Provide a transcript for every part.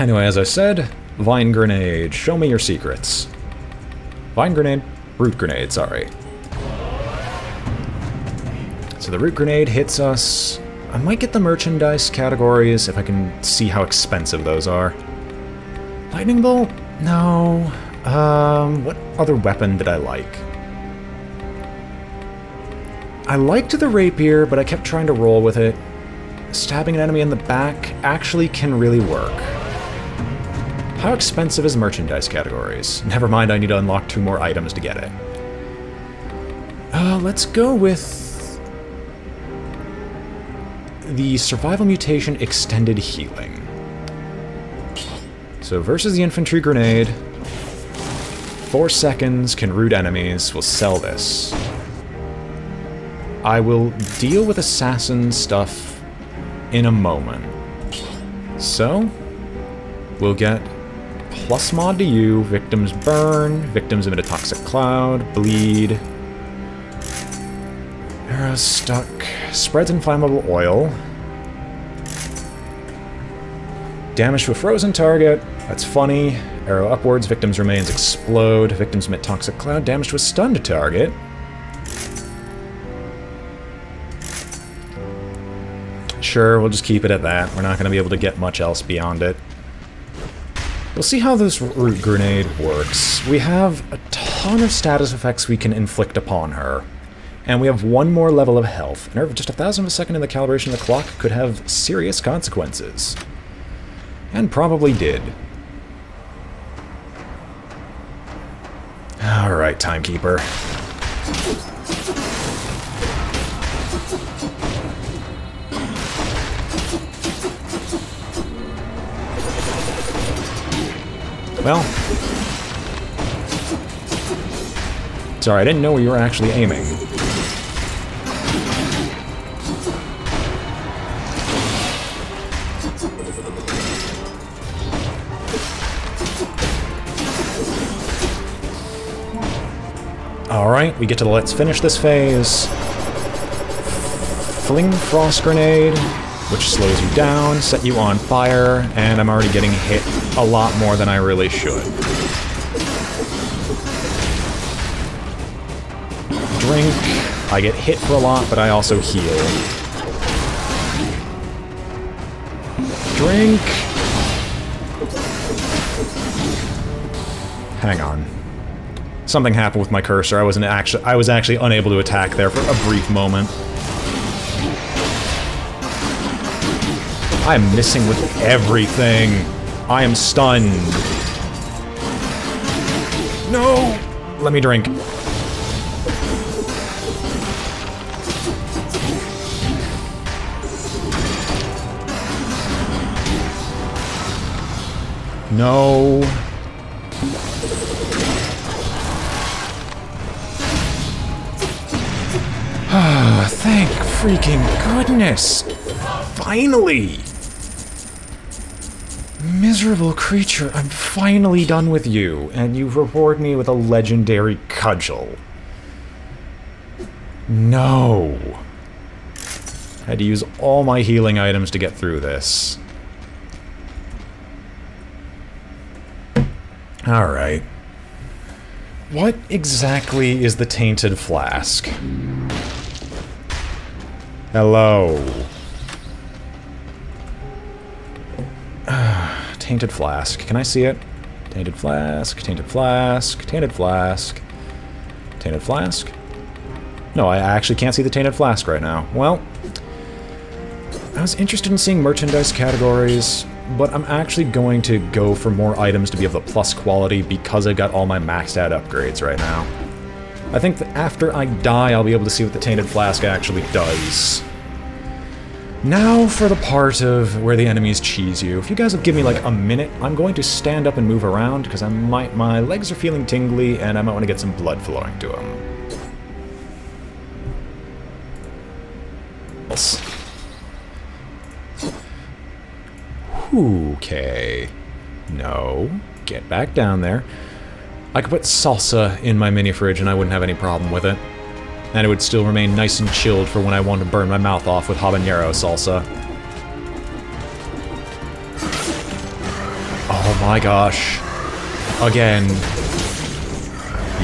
Anyway, as I said, Vine Grenade, show me your secrets. Vine Grenade? Root Grenade, sorry. So the Root Grenade hits us. I might get the merchandise categories if I can see how expensive those are. Lightning Bolt? No. What other weapon did I like? I liked the Rapier, but I kept trying to roll with it. Stabbing an enemy in the back actually can really work. How expensive is merchandise categories? Never mind, I need to unlock 2 more items to get it. Let's go with the Survival Mutation Extended Healing. So versus the Infantry Grenade, 4 seconds, can root enemies, we'll sell this. I will deal with assassin stuff in a moment. So, we'll get plus mod to you, victims burn, victims emit a toxic cloud, bleed, arrow stuck, spreads inflammable oil, damage to a frozen target, that's funny, arrow upwards, victims remains explode, victims emit toxic cloud, damage to a stunned target. Sure, we'll just keep it at that. We're not going to be able to get much else beyond it. We'll see how this Root Grenade works. We have a ton of status effects we can inflict upon her. And we have 1 more level of health. A nerve of just 1,000th of a second in the calibration of the clock could have serious consequences. And probably did. Alright, Timekeeper. Well, sorry, I didn't know where you were actually aiming. Alright, we get to the let's finish this phase. Fling Frost Grenade, which slows you down, set you on fire, and I'm already getting hit a lot more than I really should. Drink. I get hit for a lot, but I also heal. Drink. Hang on. Something happened with my cursor. I was actually unable to attack there for a brief moment. I am missing with everything. I am stunned. No! Let me drink. No. Ah, thank freaking goodness. Finally! Miserable creature, I'm finally done with you, and you reward me with a legendary cudgel. No. I had to use all my healing items to get through this. Alright. What exactly is the Tainted Flask? Hello. Tainted Flask. Can I see it? Tainted Flask, Tainted Flask, Tainted Flask, Tainted Flask? No, I actually can't see the Tainted Flask right now. Well, I was interested in seeing merchandise categories, but I'm actually going to go for more items to be of the plus quality because I got all my maxed out upgrades right now. I think that after I die, I'll be able to see what the Tainted Flask actually does. Now for the part of where the enemies cheese you. If you guys will give me like a minute, I'm going to stand up and move around because my legs are feeling tingly and I might want to get some blood flowing to them. Okay. No. Get back down there. I could put salsa in my mini fridge and I wouldn't have any problem with it. And it would still remain nice and chilled for when I want to burn my mouth off with habanero salsa. my gosh. Again.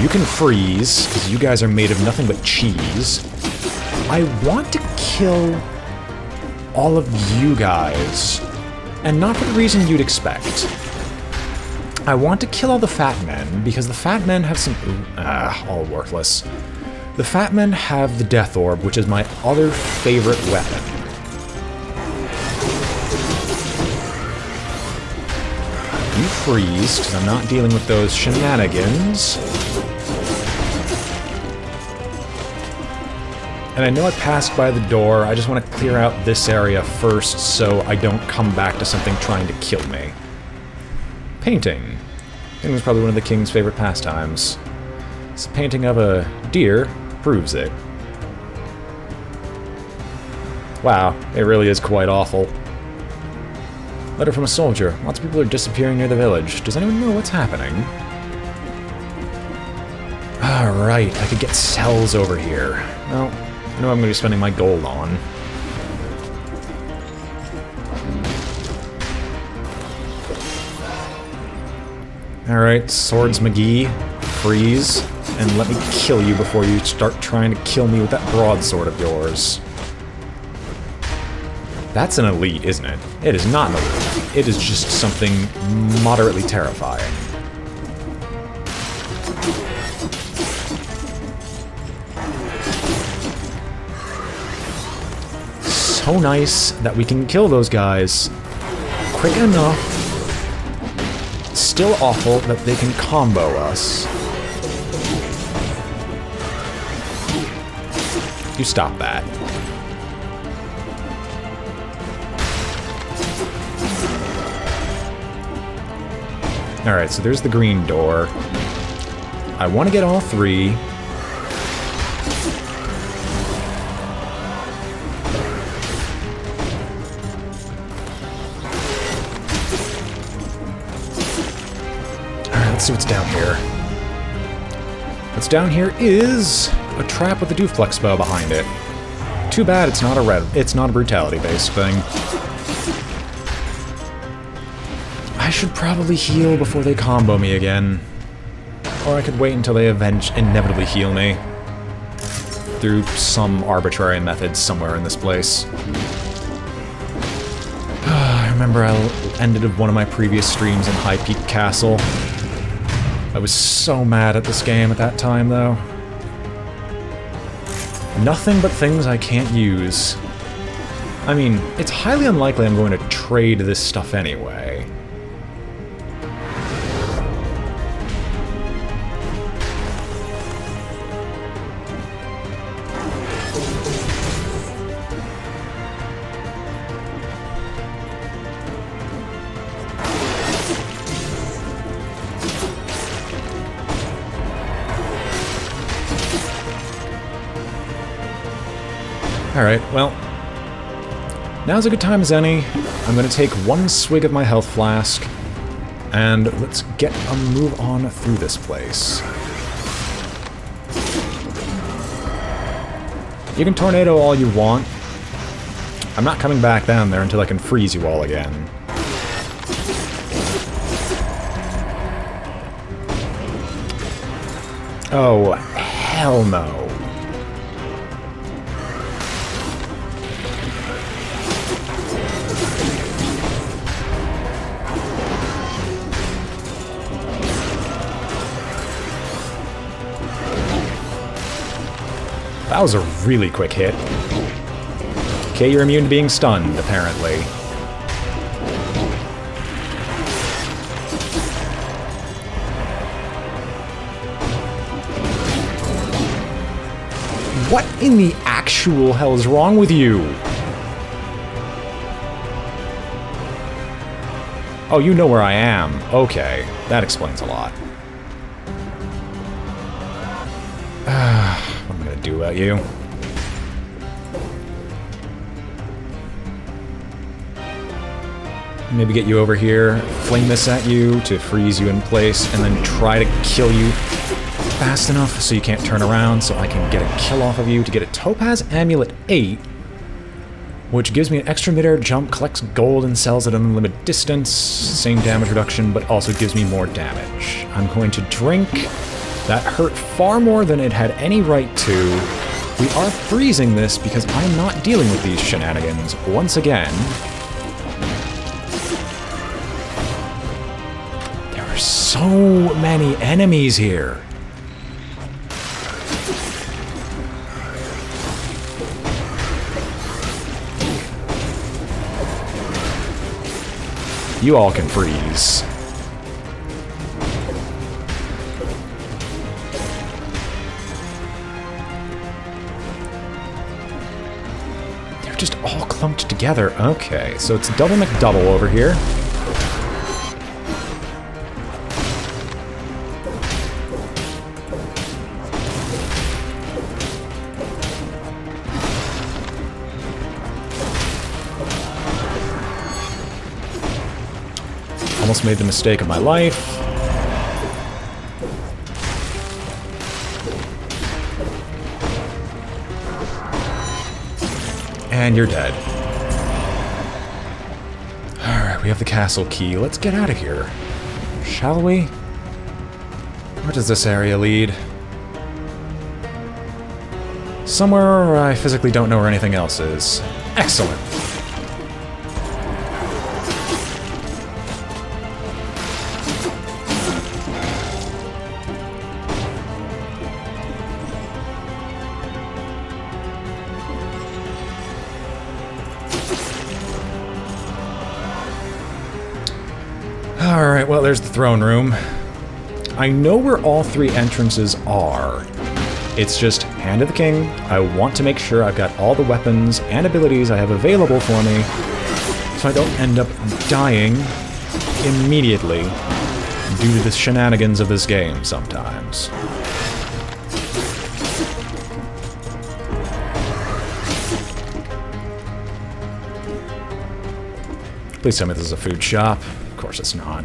You can freeze, because you guys are made of nothing but cheese. I want to kill all of you guys. And not for the reason you'd expect. I want to kill all the fat men, because the fat men have some... all worthless. The fat men have the Death Orb, which is my other favorite weapon. You freeze, because I'm not dealing with those shenanigans. And I know I passed by the door, I just want to clear out this area first so I don't come back to something trying to kill me. Painting. It was probably one of the king's favorite pastimes. This painting of a deer proves it. Wow, it really is quite awful. Letter from a soldier. Lots of people are disappearing near the village. Does anyone know what's happening? Alright, I could get cells over here. Well, I know I'm going to be spending my gold on. Alright, Swords McGee, freeze, and let me kill you before you start trying to kill me with that broadsword of yours. That's an elite, isn't it? It is not an elite. It is just something moderately terrifying. So nice that we can kill those guys quick enough. Still awful that they can combo us. You stop that. Alright, so there's the green door. I want to get all three. Alright, let's see what's down here. What's down here is a trap with a duplex bow behind it. Too bad it's not a brutality-based thing. I should probably heal before they combo me again. Or I could wait until they inevitably heal me. Through some arbitrary method somewhere in this place. I remember I ended one of my previous streams in High Peak Castle. I was so mad at this game at that time, though. Nothing but things I can't use. I mean, it's highly unlikely I'm going to trade this stuff anyway. Alright, well, now's a good time as any. I'm going to take one swig of my health flask, and let's get a move on through this place. You can tornado all you want. I'm not coming back down there until I can freeze you all again. Oh, hell no. That was a really quick hit. Okay, you're immune to being stunned, apparently. What in the actual hell is wrong with you? Oh, you know where I am. Okay, that explains a lot. What am I gonna do about you? Maybe get you over here, fling this at you to freeze you in place, and then try to kill you fast enough so you can't turn around, so I can get a kill off of you to get a Topaz Amulet 8. which gives me an extra mid-air jump, collects gold, and sells at an unlimited distance. Same damage reduction, but also gives me more damage. I'm going to drink. That hurt far more than it had any right to. We are freezing this because I'm not dealing with these shenanigans once again. There are so many enemies here. You all can freeze. They're just all clumped together. Okay, so it's double McDouble over here. Almost made the mistake of my life. And you're dead. Alright, we have the castle key. Let's get out of here. Shall we? Where does this area lead? Somewhere I physically don't know where anything else is. Excellent. Alright, well, there's the throne room. I know where all three entrances are. It's just Hand of the King. I want to make sure I've got all the weapons and abilities I have available for me, so I don't end up dying immediately due to the shenanigans of this game sometimes. Please tell me this is a food shop. Of course it's not.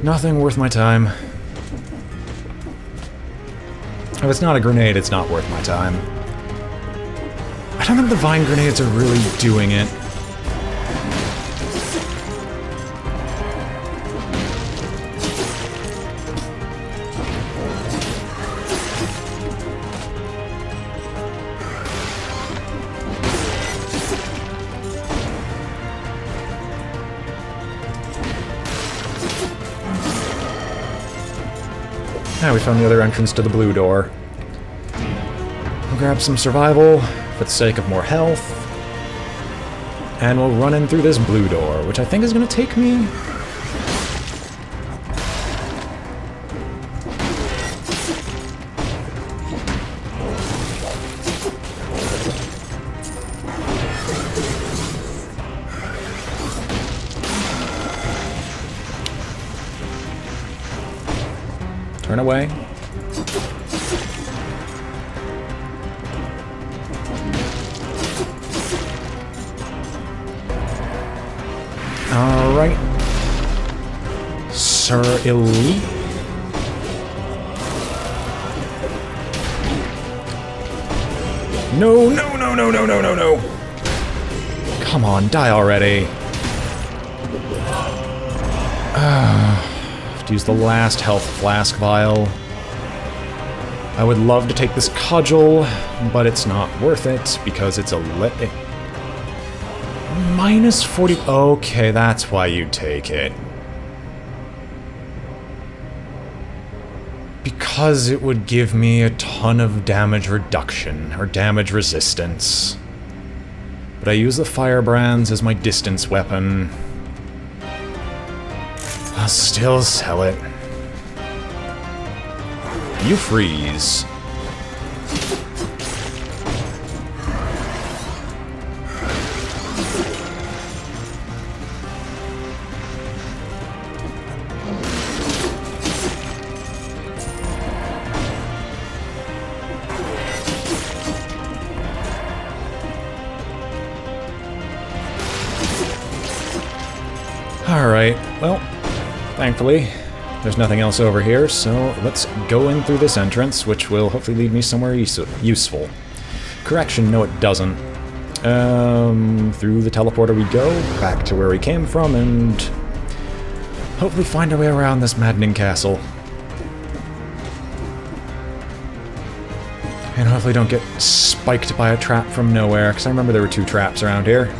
Nothing worth my time. If it's not a grenade, it's not worth my time. I don't think the vine grenades are really doing it. Now we found the other entrance to the blue door. We'll grab some survival for the sake of more health. And we'll run in through this blue door, which I think is going to take me... Turn away. Alright. Sir Elite. No, no, no, no, no, no, no, no. Come on, die already. Use the last health flask vial. I would love to take this cudgel, but it's not worth it because it's a minus 40. Okay, that's why you take it. Because it would give me a ton of damage reduction or damage resistance. But I use the firebrands as my distance weapon. I'll still sell it. You freeze. Alright, well, thankfully, there's nothing else over here, so let's go in through this entrance, which will hopefully lead me somewhere useful. Correction, no it doesn't. Through the teleporter we go, back to where we came from, and hopefully find our way around this maddening castle. And hopefully don't get spiked by a trap from nowhere, because I remember there were 2 traps around here.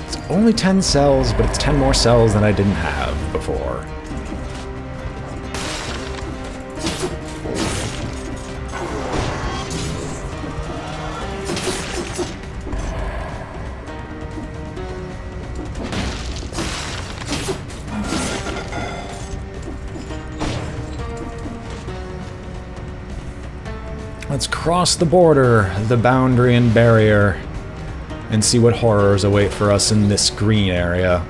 It's only 10 cells, but it's 10 more cells than I didn't have before. Let's cross the border, the boundary and barrier, and see what horrors await for us in this green area.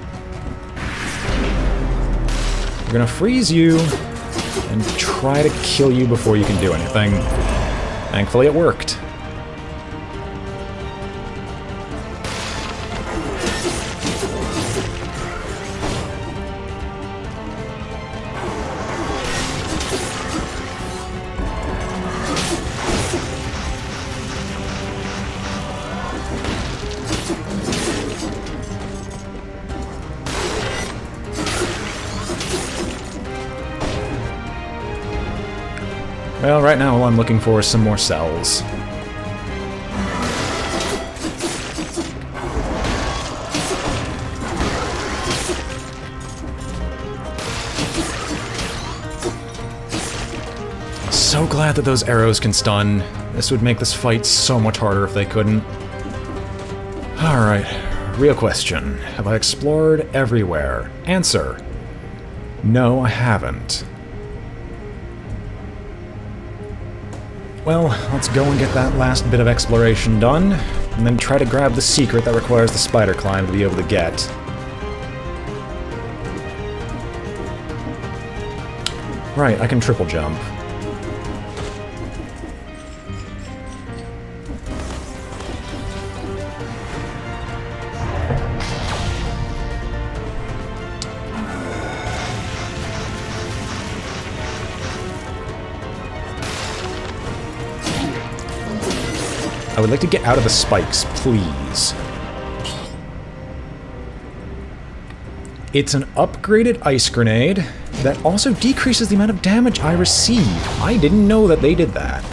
We're gonna freeze you and try to kill you before you can do anything. Thankfully it worked. Well, right now all I'm looking for is some more cells. So glad that those arrows can stun. This would make this fight so much harder if they couldn't. Alright, real question. Have I explored everywhere? Answer: no, I haven't. Well, let's go and get that last bit of exploration done, and then try to grab the secret that requires the spider climb to be able to get. Right, I can triple jump. I would like to get out of the spikes, please. It's an upgraded ice grenade that also decreases the amount of damage I receive. I didn't know that they did that.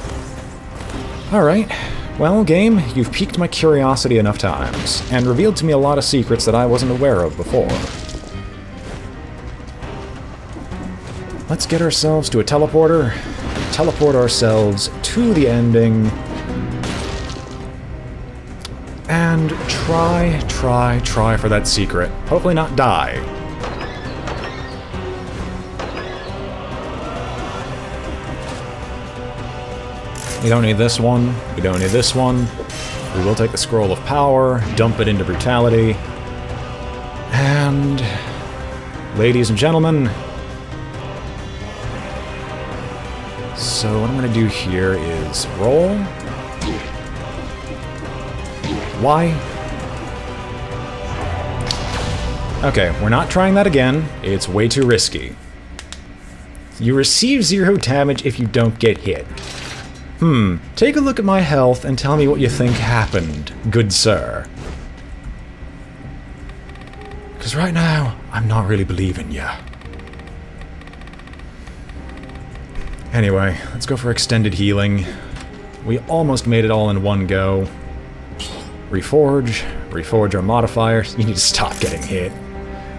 Alright, well, game, you've piqued my curiosity enough times, and revealed to me a lot of secrets that I wasn't aware of before. Let's get ourselves to a teleporter, teleport ourselves to the ending, and try for that secret. Hopefully not die. We don't need this one. We don't need this one. We will take the Scroll of Power, dump it into Brutality. And... ladies and gentlemen... so what I'm going to do here is roll... Why? Okay, we're not trying that again. It's way too risky. You receive 0 damage if you don't get hit. Take a look at my health and tell me what you think happened, good sir. Because right now, I'm not really believing ya. Anyway, let's go for extended healing. We almost made it all in one go. Reforge our modifiers. You need to stop getting hit.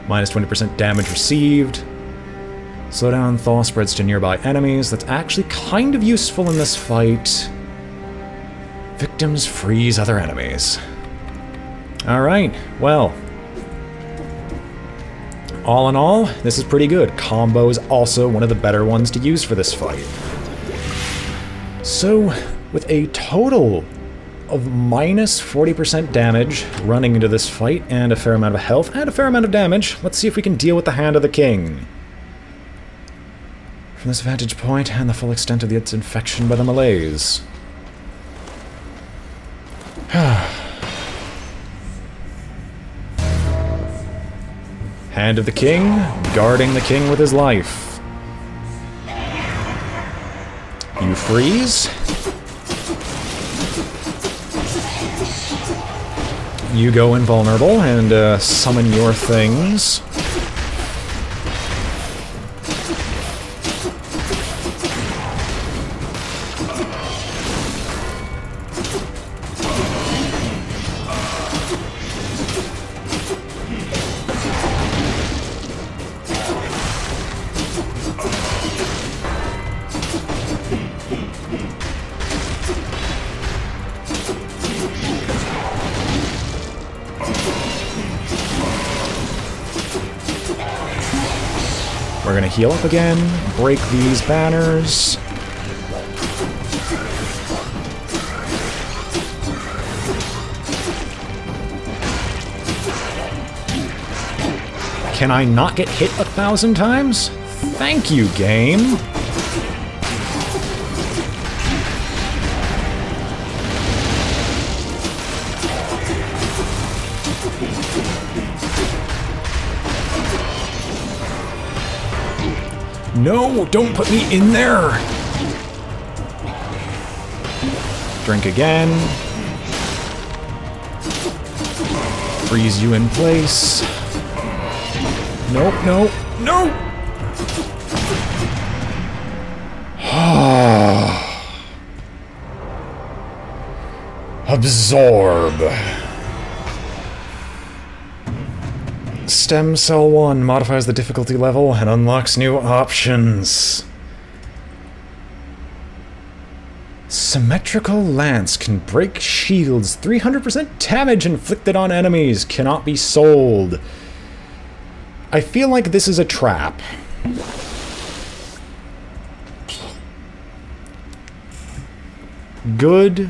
Minus 20% damage received. Slow down thaw spreads to nearby enemies. That's actually kind of useful in this fight. Victims freeze other enemies. Alright, well. All in all, this is pretty good. Combo is also one of the better ones to use for this fight. So, with a total of minus 40% damage running into this fight, and a fair amount of health, and a fair amount of damage, let's see if we can deal with the Hand of the King. From this vantage point, and the full extent of its infection by the malaise. Hand of the King, guarding the king with his life. You freeze. You go invulnerable and summon your things. We're gonna heal up again, break these banners. Can I not get hit 1,000 times? Thank you, game. No, don't put me in there! Drink again. Freeze you in place. Nope, no, no! Absorb. Stem Cell 1 modifies the difficulty level and unlocks new options. Symmetrical Lance can break shields. 300% damage inflicted on enemies. Cannot be sold. I feel like this is a trap. Good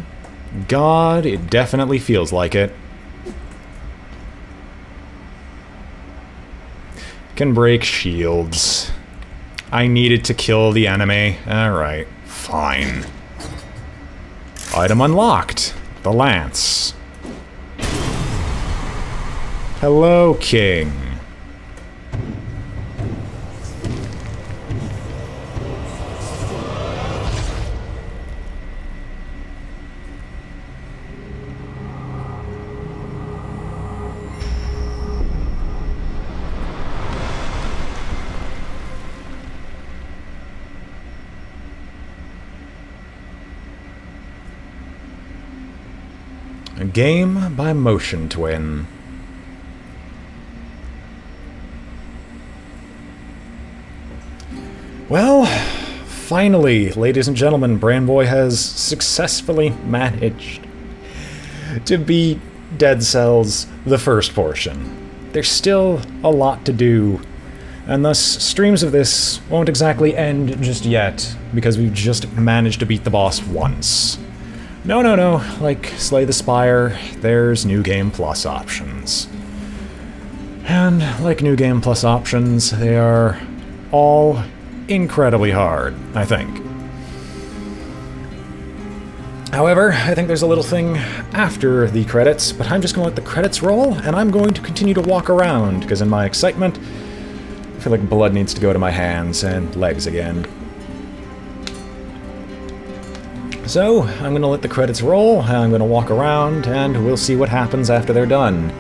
God, it definitely feels like it. Can break shields. I needed to kill the enemy. Alright, fine. Item unlocked. The Lance. Hello, King. A game by Motion Twin. Well, finally, ladies and gentlemen, BrainBoy has successfully managed to beat Dead Cells the first portion. There's still a lot to do, and thus streams of this won't exactly end just yet, because we've just managed to beat the boss once. No, no, no, like Slay the Spire, there's New Game Plus options. And like New Game Plus options, they are all incredibly hard, I think. However, I think there's a little thing after the credits, but I'm just going to let the credits roll, and I'm going to continue to walk around, because in my excitement, I feel like blood needs to go to my hands and legs again. So, I'm going to let the credits roll, I'm going to walk around, and we'll see what happens after they're done.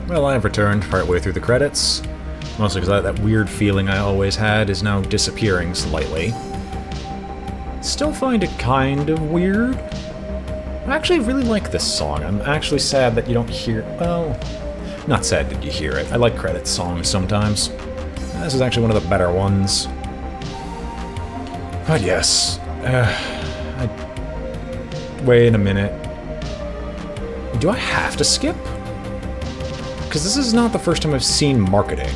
Well, I've returned partway through the credits. Mostly because that weird feeling I always had is now disappearing slightly. Still find it kind of weird. I actually really like this song. I'm actually sad that you don't hear... Well, not sad that you hear it. I like credits songs sometimes. This is actually one of the better ones. But yes. Wait a minute. Do I have to skip? Because this is not the first time I've seen marketing.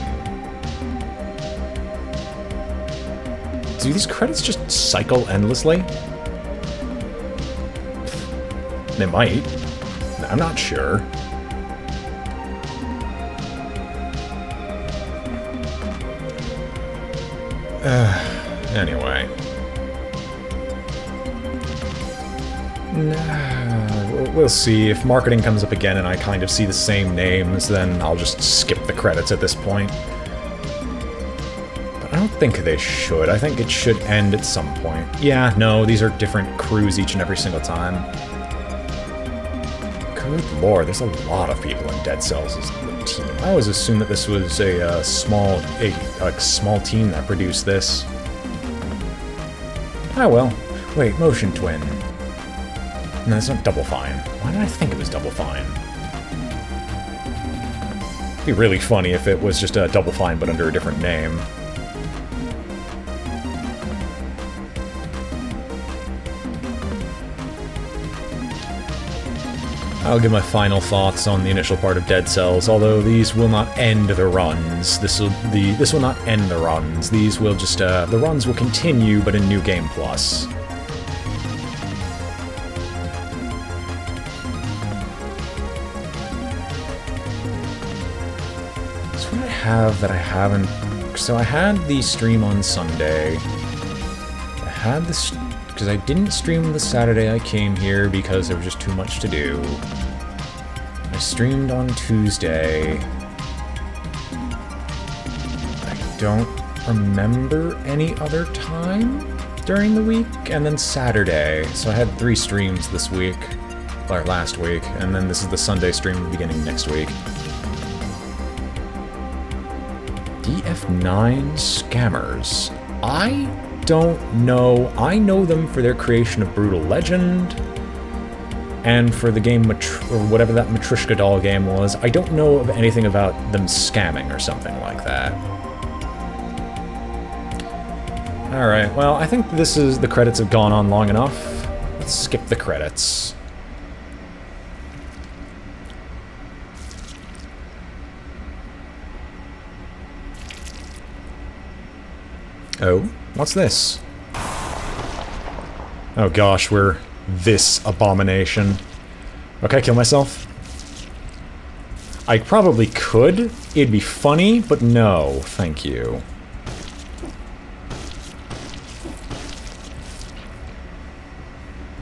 Do these credits just cycle endlessly? They might. I'm not sure. Anyway. We'll see. If marketing comes up again and I kind of see the same names, then I'll just skip the credits at this point. But I don't think they should. I think it should end at some point. Yeah, no, these are different crews each and every single time. Good lord, there's a lot of people in Dead Cells as the team. I always assumed that this was a small team that produced this. Ah well. Wait, Motion Twin. No, it's not Double Fine. Why did I think it was Double Fine? It'd be really funny if it was just a Double Fine but under a different name. I'll give my final thoughts on the initial part of Dead Cells, although these will not end the runs. This will not end the runs. These will just, the runs will continue, but in New Game Plus. So what I have that I haven't... So I had the stream on Sunday. I had this... Because I didn't stream the Saturday I came here because there was just too much to do. I streamed on Tuesday. I don't remember any other time during the week, and then Saturday. So I had 3 streams this week, or last week, and then this is the Sunday stream beginning next week. DF9 Scammers. I don't know. I know them for their creation of Brutal Legend, and for the game, or whatever that Matryoshka doll game was. I don't know of anything about them scamming or something like that. Alright, well, I think this is... the credits have gone on long enough. Let's skip the credits. Oh? What's this? Oh gosh, we're this abomination. Okay, kill myself. I probably could. It'd be funny, but no, thank you.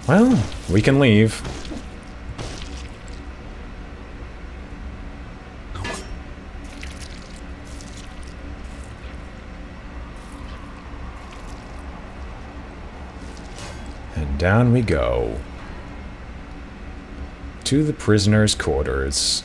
Well, we can leave. And down we go. To the prisoner's quarters.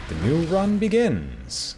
The new run begins.